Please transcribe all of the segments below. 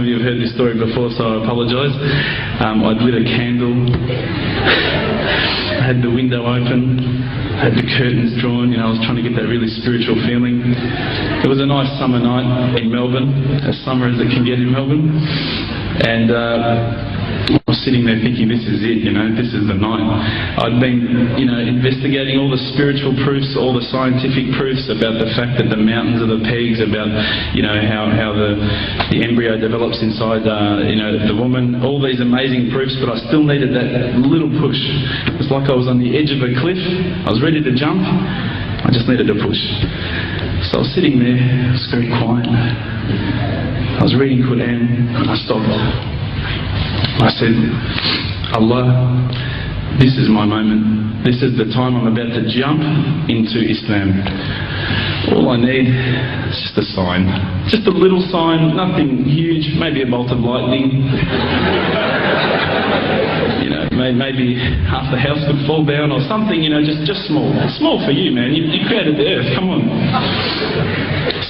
some of you have heard this story before, so I apologise. I'd lit a candle, I had the window open, I had the curtains drawn, I was trying to get that really spiritual feeling. It was a nice summer night in Melbourne, as summer as it can get in Melbourne, and I was sitting there thinking, this is it, this is the night. I'd been, investigating all the spiritual proofs, all the scientific proofs about the fact that the mountains are the pegs, about, how the embryo develops inside, the woman, all these amazing proofs, but I still needed that little push. It's like I was on the edge of a cliff, I was ready to jump, I just needed a push. So I was sitting there, it was very quiet. I was reading Quran, and I stopped. I said, Allah, this is my moment. This is the time I'm about to jump into Islam. All I need is just a sign. Just a little sign, nothing huge, maybe a bolt of lightning. Maybe half the house could fall down or something, just small. Small for you, man. You created the earth, come on.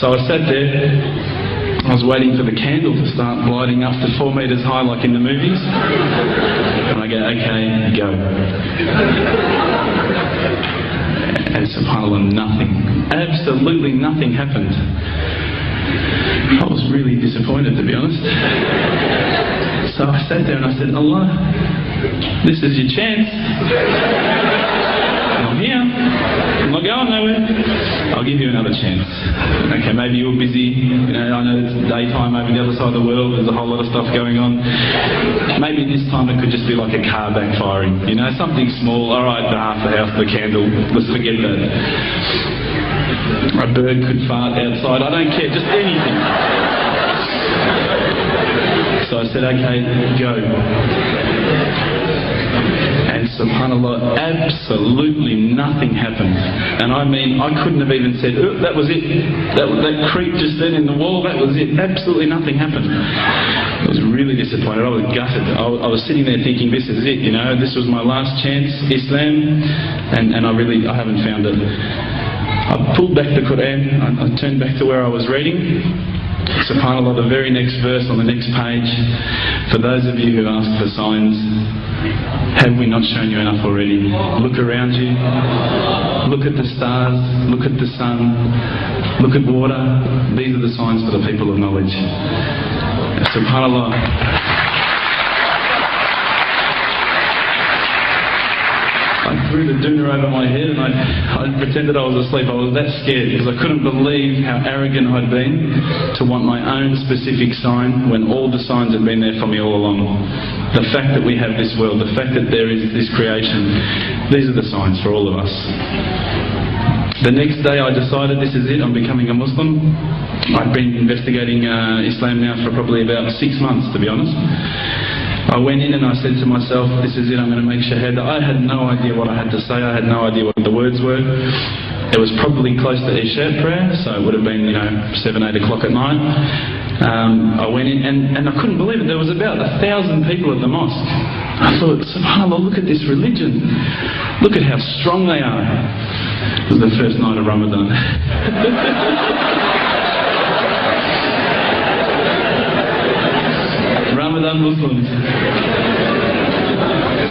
So I sat there. I was waiting for the candle to start gliding up to 4 metres high like in the movies. And I go, okay, go. And subhanAllah, nothing. Absolutely nothing happened. I was really disappointed, to be honest. So I sat there and I said, Allah, this is your chance. I'm here. I'm not going nowhere. I'll give you another chance. Okay, maybe you're busy. I know it's daytime over the other side of the world. There's a whole lot of stuff going on. Maybe this time it could just be like a car backfiring. Something small. All right, half the house, the candle. Let's forget that. A bird could fart outside. I don't care. Just anything. So I said, okay, go. And subhanAllah, absolutely nothing happened. And I mean, I couldn't have even said, oh, that was it. That creep just then in the wall, that was it. Absolutely nothing happened. I was really disappointed. I was gutted. I was sitting there thinking, this is it, this was my last chance, Islam, and I haven't found it. I pulled back the Quran, I turned back to where I was reading. SubhanAllah, the very next verse on the next page, for those of you who ask for signs, have we not shown you enough already? Look around you, look at the stars, look at the sun, look at water. These are the signs for the people of knowledge. SubhanAllah. I threw the doona over my head and I pretended I was asleep. I was that scared because I couldn't believe how arrogant I'd been to want my own specific sign when all the signs had been there for me all along. The fact that we have this world, the fact that there is this creation, these are the signs for all of us. The next day I decided this is it, I'm becoming a Muslim. I'd been investigating Islam now for probably about 6 months, to be honest. I went in and I said to myself, this is it, I'm going to make shahada. I had no idea what I had to say, I had no idea what the words were. It was probably close to Isha prayer, so it would have been, 7, 8 o'clock at night. I went in and I couldn't believe it, there was about 1,000 people at the mosque. I thought, subhanAllah, look at this religion. Look at how strong they are. It was the first night of Ramadan. Ramadan Muslims.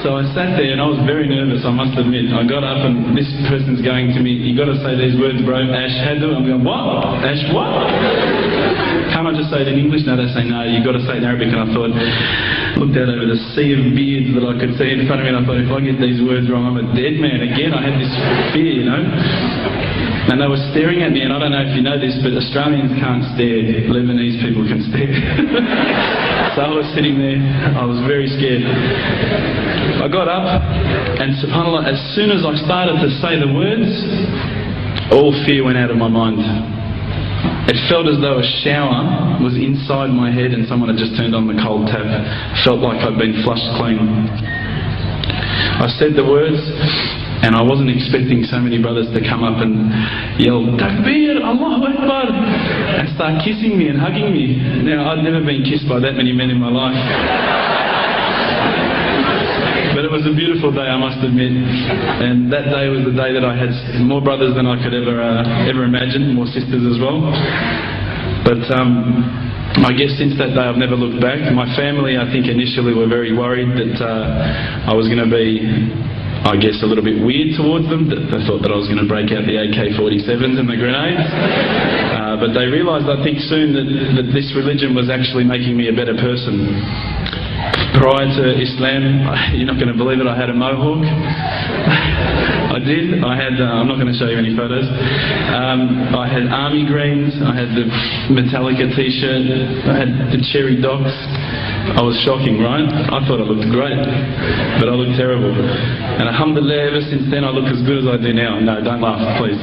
So I sat there and I was very nervous, I must admit. I got up and this person's going to me, you got to say these words, bro, Ashhadu. I'm going, what? Ash what? Can't I just say it in English? No, they say no, you got to say it in Arabic. And I thought, looked out over the sea of beards that I could see in front of me, and I thought, if I get these words wrong, I'm a dead man again. I had this fear, And they were staring at me, and I don't know if you know this, but Australians can't stare. Lebanese people can stare. So I was sitting there, I was very scared. I got up, and subhanAllah, as soon as I started to say the words, all fear went out of my mind. It felt as though a shower was inside my head and someone had just turned on the cold tap. Felt like I'd been flushed clean. I said the words, and I wasn't expecting so many brothers to come up and yell, Takbir, Allahu Akbar, and start kissing me and hugging me. Now, I'd never been kissed by that many men in my life. But it was a beautiful day, I must admit. And that day was the day that I had more brothers than I could ever imagine, more sisters as well. But I guess since that day I've never looked back. My family, I think, initially were very worried that I was going to be, I guess, a little bit weird towards them. They thought that I was going to break out the AK-47s and the grenades. But they realised, I think, soon that this religion was actually making me a better person. Prior to Islam, you're not going to believe it, I had a mohawk. I did. I had, I'm not going to show you any photos. I had army greens, I had the Metallica t-shirt, I had the cherry docs. I was shocking, right? I thought I looked great, but I looked terrible. And alhamdulillah, ever since then I look as good as I do now. No, don't laugh, please.